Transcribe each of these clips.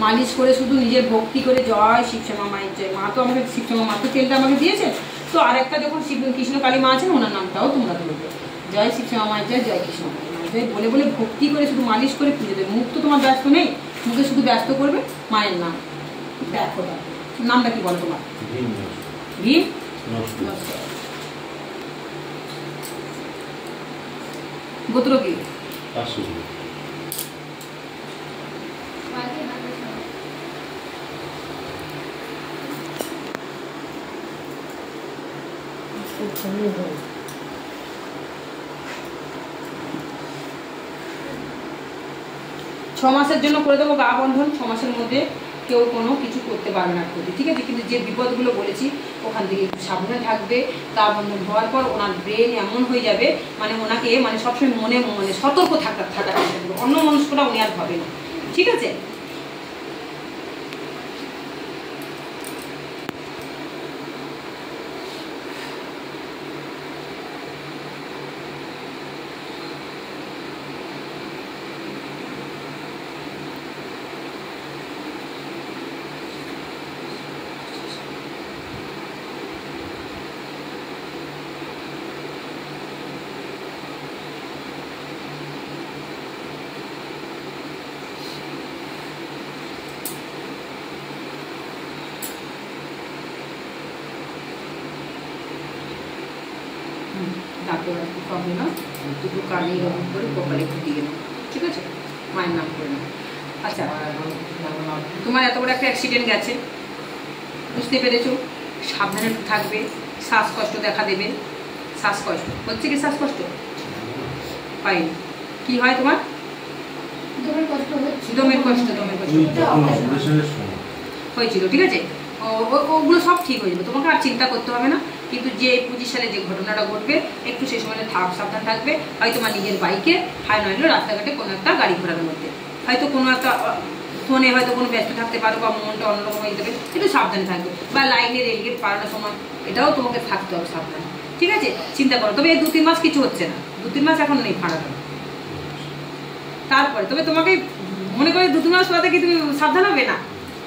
মালিশ করে শুধু নিজের ভক্তি করে জয় শিবশ্যামা মায়ের জয়। মা তো আমাকে শিবশ্যামা মা তো তেলটা আমাকে দিয়েছে, তো আরেকটা যখন কৃষ্ণকালী মা আছেন ওনার নামটাও তোমরা বলবে, জয় শিবশ্যামা মায়ের জয়, জয় কৃষ্ণকালী মায়ের জয় বলে বলে ভক্তি করে শুধু মালিশ করে পুজো দেবে। মুখ তো তোমার ব্যস্ত নেই, মুখে শুধু ব্যস্ত করবে মায়ের নাম। দেখো নামটা কি বলো তোমার? ভীম। গোত্র কি? 6 মাসের জন্য করে দেবো গা বন্ধন। 6 মাসের মধ্যে কেউ কোনো কিছু করতে পারবে না ক্ষতি, ঠিক আছে? কিন্তু যে বিপদগুলো বলেছি ওখান থেকে একটু সাবধানে থাকবে। গা বন্ধন হওয়ার পর ওনার ব্রেন এমন হয়ে যাবে, মানে ওনাকে মানে সবসময় মনে মনে সতর্ক থাকা থাকবে, অন্য মানুষটা উনি আর ভাবে না, ঠিক আছে? তারপর একটু কমে না, দুটো কানে এরকম করে কপালে ফুটিয়ে গেল, ঠিক আছে? মায়ের নাম করে না। আচ্ছা, তোমার এত বড় একটা অ্যাক্সিডেন্ট গেছে, বুঝতে পেরেছো? সাবধানে থাকবে। শ্বাসকষ্ট দেখা দেবে। শ্বাসকষ্ট হচ্ছে কি? শ্বাসকষ্ট পাইনি, কি হয় তোমার? দমের কষ্ট হয়েছিল, ঠিক আছে? ওগুলো সব ঠিক হয়ে যাবে, তোমাকে আর চিন্তা করতে হবে না। কিন্তু যে 25 সালে যে ঘটনাটা ঘটবে একটু সেই সময় সাবধান থাকবে। হয় তোমার নিজের বাইকে, হয় নইলে রাস্তাঘাটে কোনো একটা গাড়ি ঘোড়ার মধ্যে, হয়তো কোনো একটা ফোনে হয়তো কোনো ব্যস্ত থাকতে পারো বা মনটা অন্যরকম হয়ে যাবে, একটু সাবধানে থাকবে। বা লাইনে রেলগেট পাড়ানোর সময় এটাও তোমাকে থাকতে হবে সাবধানে, ঠিক আছে? চিন্তা করো। তবে এই 2-3 মাস কিছু হচ্ছে না, 2-3 মাস এখন নেই ফাড়াটা। তারপরে তবে তোমাকে মনে করে 2-3 মাস পরে কি তুমি সাবধান হবে না?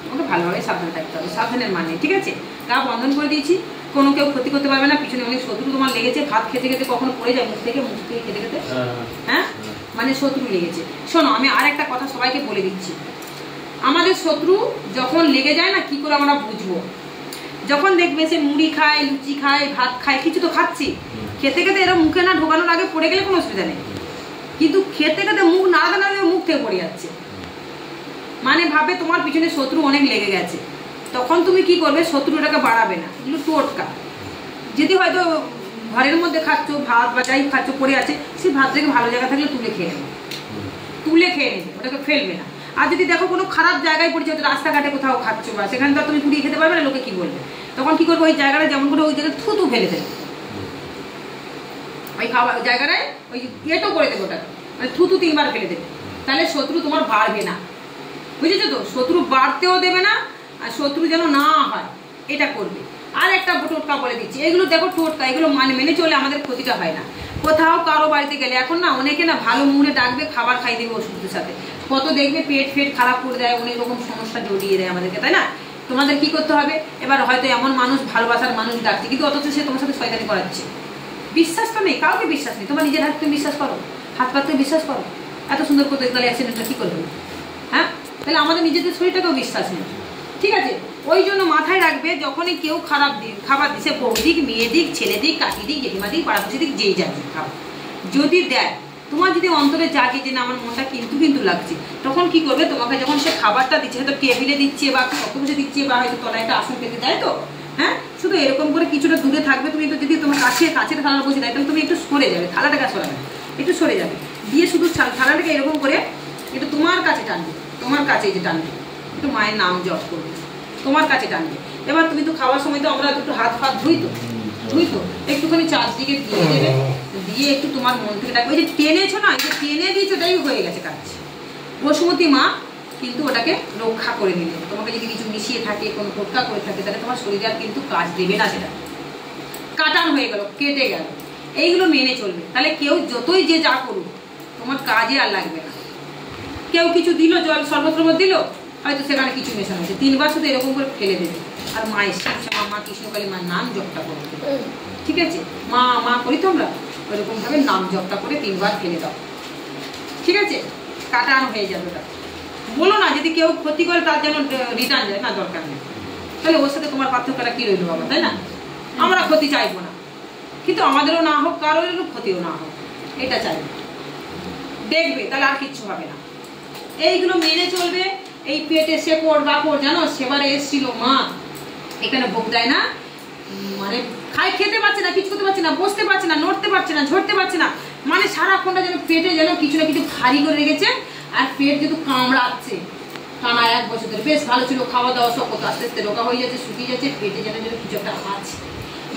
তোমাকে ভালোভাবে সাবধান থাকতে হবে, সাবধানের মানে, ঠিক আছে? গা বন্ধন করে দিয়েছি, কোনো কেউ ক্ষতি করতে পারবে না। পিছনে অনেক শত্রু তোমার লেগেছে, ভাত খেতে খেতে কখনো পড়ে যায় মুখ থেকে খেতে খেতে, হ্যাঁ, মানে শত্রু লেগেছে। শোনো, আমি আর একটা কথা সবাইকে বলে দিচ্ছি, আমাদের শত্রু যখন লেগে যায় না, কি করে আমরা বুঝবো? যখন দেখবে সে মুড়ি খায়, লুচি খায়, ভাত খায়, কিছু তো খাচ্ছি, খেতে খেতে এরা মুখে না ঢোকানোর আগে পড়ে গেলে কোনো অসুবিধা নেই, কিন্তু খেতে খেতে মুখ নাড়াতে নাড়াতে মুখ থেকে পড়ে যাচ্ছে, মানে ভাবে তোমার পিছনে শত্রু অনেক লেগে গেছে। তখন তুমি কি করবে? শত্রুটাকে বাড়াবে না, এগুলো টোটকা। যদি হয়তো ঘরের মধ্যে খাচ্ছ, ভাত বা যাই খাচ্ছ পড়ে আছে, সেই ভাতটাকে ভালো জায়গা থাকলে তুলে খেয়ে নেবে, ওটাকে ফেলবে না। আর যদি দেখো কোনো খারাপ জায়গায় পড়েছে, হয়তো রাস্তাঘাটে কোথাও খাচ্ছ বা সেখানে তো তুমি কুড়িয়ে খেতে পারবে না, লোকে কি বলবে? তখন কি করবে? ওই জায়গাটা যেমন করে ওই জায়গায় থুতু ফেলে দেবে, ওই খাবার জায়গাটায় ওই এটো করে দেবে, ওটাকে মানে থুতু 3 বার ফেলে দেবে। তাহলে শত্রু তোমার বাড়বে না, বুঝেছো তো? শত্রু বাড়তেও দেবে না, আর শত্রু যেন না হয় এটা করবে। আর একটা টোটকা বলে দিচ্ছি, এগুলো দেখো টোটকা, এগুলো মেনে চলে আমাদের ক্ষতিটা হয় না। কোথাও কারো বাড়িতে গেলে এখন না অনেকে না ভালো মুড়ে ডাকবে, খাবার খাই দেবে ওষুধের সাথে, কত দেখবে পেট ফেট খারাপ করে দেয়, অনেক রকম সমস্যা জড়িয়ে দেয় আমাদেরকে, তাই না? তোমাদের কি করতে হবে? এবার হয়তো এমন মানুষ, ভালোবাসার মানুষ ডাকছে, কিন্তু অথচ সে তোমার সাথে শয়তানি করাচ্ছে, বিশ্বাস তো নেই, কাউকে বিশ্বাস নেই। তোমার নিজের হাত তুমি বিশ্বাস করো, হাত পাতে বিশ্বাস করো, এত সুন্দর করতে গেলে অ্যাক্সিডেন্টটা কি করবে? হ্যাঁ, তাহলে আমাদের নিজেদের শরীরটাকেও বিশ্বাস নেই, ঠিক আছে? ওই জন্য মাথায় রাখবে, যখনই কেউ খাবার দিছে, বউ দিক, মেয়ে দিক, ছেলে দিক, কাকি দিক, জেঠিমা দিক, পাড়াপড়শি দিক, যেই যাবে খাবার যদি দেয়, তোমার যদি অন্তরে জাগে যে না আমার মনটা কিন্তু লাগছে, তখন কি করবে? তোমাকে যখন সে খাবারটা দিচ্ছে, হয়তো টেবিলে দিচ্ছে বা কত বসে দিচ্ছে বা হয়তো তলায় একটা আসন পেতে দেয়, তো হ্যাঁ, শুধু এরকম করে কিছুটা দূরে থাকবে তুমি। তো যদি তোমার কাছে থালা বসে দেয়, তাহলে তুমি একটু সরে যাবে, থালাটাকে সরাবে, একটু সরে যাবে, দিয়ে শুধু থালাটাকে এরকম করে একটু তোমার কাছে টানবে, তোমার কাছে যে টানবে, একটু মায়ের নাম জপ করবে, তোমার কাছে টানবে। এবার তুমি তো খাওয়ার সময় তো আমরা একটু হাত ধুই তো একটুখানি চারদিকে দিয়ে দেবে, দিয়ে একটু তোমার মন থেকে ডাকবে, ওই যে টেনেছো না, যে টেনে দিয়েছো, ওটাই হয়ে গেছে কাজ। বসুমতী মা কিন্তু ওটাকে রক্ষা করে নিলে, তোমাকে যদি কিছু মিশিয়ে থাকে, কোনো টোটকা করে থাকে, তাহলে তোমার শরীরে আর কিন্তু কাজ দেবে না, সেটা কাটান হয়ে গেল, কেটে গেল। এইগুলো মেনে চলবে, তাহলে কেউ যতই যে যা করুক তোমার কাজে আর লাগবে না, কেউ কিছু দিল, জল শরবত টরবত দিল, হয়তো সেখানে কিছু মেশানো হয়েছে, 3 বার শুধু এরকম করে ফেলে দেবে। আর মায়ের মা কৃষ্ণকালী মার নাম জপটা করবে, ঠিক আছে? মা মা করি তোমরা ওইরকম ভাবে নাম জপটা করে 3 বার ফেলে দাও, ঠিক আছে? কাটানো হয়ে যাবে ওটা। বলো না যদি কেউ ক্ষতি করে তার যেন রিটার্ন যায়, না দরকার নেই। তাহলে ওর সাথে তোমার পার্থক্যটা কি রইল বাবা, তাই না? আমরা ক্ষতি চাইবো না, কিন্তু আমাদেরও না হোক, কারোরও ক্ষতিও না হোক, এটা চাইবো। দেখবে তাহলে আর কিচ্ছু হবে না। এইগুলো মেনে চলবে। এই পেটে শেকড় বাকড়, জানো সেবারে এসেছিল মা, এখানে ভোগ দেয় না, মানে খেতে পারছে না, কিছু করতে পারছে না, বসতে পারছে না, নড়তে পারছে না, ঝরতে পারছে না, মানে সারাক্ষণটা যেন পেটে যেন কিছু না কিছু ভারী করে রেখেছে। আর পেট যেহেতু কামড়াচ্ছে টানা 1 বছর ধরে, বেশ ভালো ছিল, খাওয়া দাওয়া সব করতে, আস্তে আস্তে রোগা হয়ে যাচ্ছে, শুকিয়ে যাচ্ছে, পেটে যেন যেন কিছু একটা আছে।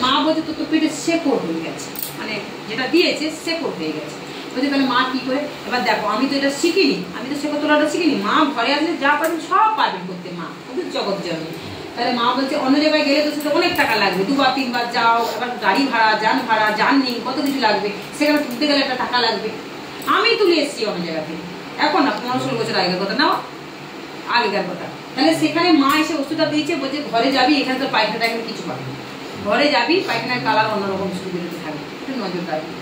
মা বলছে তো পেটে শেকড় হয়ে গেছে, মানে যেটা দিয়েছে শেকড় হয়ে গেছে। বলছে তাহলে মা কি করে? এবার দেখো আমি তো এটা শিখিনি, আমি তো শেকড় তোলাটা শিখিনি। মা ঘরে আসলে যা পারবেন সব পারবেন করতে, মা ওদের জগৎ জননী। তাহলে মা বলছে অন্য জায়গায় গেলে তো সেটা অনেক টাকা লাগবে, 2 বার 3 বার যাও, এবার গাড়ি ভাড়া, যান ভাড়া, জার্নি, কত কিছু লাগবে, সেখানে তুলতে গেলে একটা টাকা লাগবে। আমি তুলে এসেছি অন্য জায়গা থেকে, এখন না 15-16 বছর আগের কথা, নাও আগেকার কথা। তাহলে সেখানে মা এসে ওষুধটা দিয়েছে, বলছে ঘরে যাবি, এখানে তো পায়খানা টাইখানা কিছু পাবে, ঘরে যাবি পায়খানার কালার অন্যরকম শুরু বেরোতে থাকবে, একটু নজর রাখবি,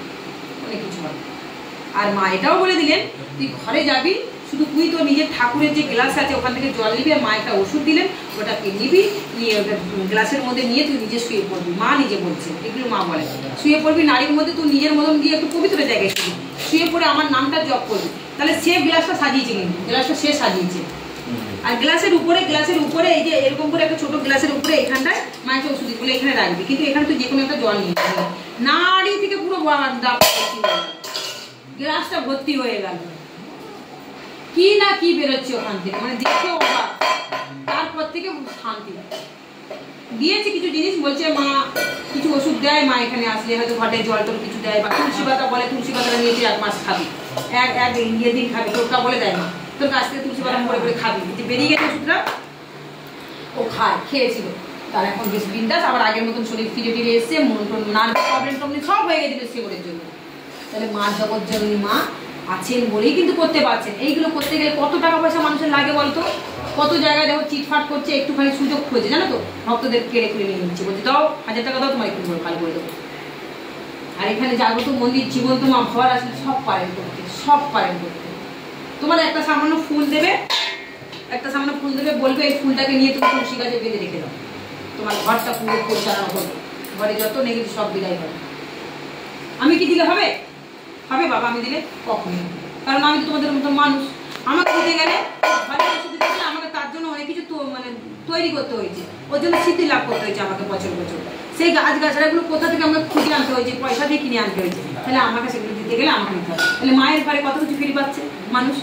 অনেক কিছু হবে। আর মা এটাও বলে দিলেন তুই ঘরে যাবি, শুধু তুই তো নিজের ঠাকুরের যে গ্লাস আছে ওখান থেকে জল নিবি, আর মা একটা ওষুধ দিলেন ওটাকে নিবি, নিয়ে ওটা গ্লাসের মধ্যে নিয়ে তুই নিজে শুয়ে পড়বি। মা নিজে বলছে, এগুলো মা বলে, শুয়ে পড়বি, নারীর মধ্যে তুই নিজের মতন গিয়ে একটু পবিত্র জায়গায় শুয়ে পড়ে আমার নামটা জপ করবি। তাহলে সে গ্লাসটা সাজিয়েছে, কিন্তু গ্লাসটা সে সাজিয়েছে। আর গ্লাসের উপরে এই যে এরকম করে একটা ছোট গ্লাসের উপরে এখানটায় মায়ের ওষুধ বলে এখানে রাখবি, কিন্তু এখানে তুই যে কোনো একটা জল নিয়ে নাড়ি থেকে পুরো গ্লাসটা ভর্তি হয়ে গেল, কি না কি বেরোচ্ছে ওখান থেকে, মানে দেখে অবাক। তারপর থেকে শান্তি দিয়েছে কিছু জিনিস, বলছে মা কিছু ওষুধ দেয়, মা এখানে আসলে হয়তো ঘটে জল টল কিছু দেয়, বা তুলসী পাতা বলে, তুলসী পাতাটা নিয়েছে 1 মাস খাবি, এক দিন খাবি, টোটকা বলে দেয় মা, তোর কাছ থেকে তুলসী পাতা করে করে খাবি। যে বেরিয়ে গেছে ওষুধটা, ও খেয়েছিল, তার এখন বেশ বিন্দাস, আবার আগের মতন শরীর ফিরে ফিরে এসছে, নার্ভ প্রবলেম সব হয়ে গেছিল শেকড়ের জন্য। তাহলে মা জগৎ জননী মা আছেন বলেই কিন্তু করতে পারছেন। এইগুলো করতে গেলে কত টাকা পয়সা মানুষের লাগে বলতো? কত জায়গায় দেখো চিটফাট করছে, একটুখানি সুযোগ খুঁজে, জানো তো, ভক্তদের কেড়ে কুড়ে নিয়ে নিচ্ছে, বলছে দাও 1000 টাকা দাও, তোমার একটু ভালো করে দেবো। আর এখানে জাগ্রত মন্দির জীবন্ত মা ভর আসলে সব পারেন করতে, সব পারেন করতে। তোমার একটা সামান্য ফুল দেবে, বলবে এই ফুলটাকে নিয়ে তুমি তুলসী গাছে বেঁধে রেখে দাও, তোমার ঘরটা পুরো পরিচালনা করবে, ঘরে যত নেগেটিভ সব বিদায় হবে। আমি কি দিলে হবে? হবে বাবা আমি দিলে? কখনই, কারণ আমি তো তোমাদের মতো মানুষ। আমাকে দিতে গেলে আমাকে তার জন্য অনেক কিছু মানে তৈরি করতে হয়েছে, ওর জন্য স্মৃতি লাভ করতে হয়েছে আমাকে বছর বছর। সেই গাছ গাছড়াগুলো কোথা থেকে আমাকে খুঁজে আনতে হয়েছে, পয়সা দিয়ে কিনে আনতে হয়েছে, তাহলে আমাকে সেগুলো দিতে গেলে আমাকে নিতে হবে। তাহলে মায়ের ঘরে কত কিছু ফিরে পাচ্ছে মানুষ।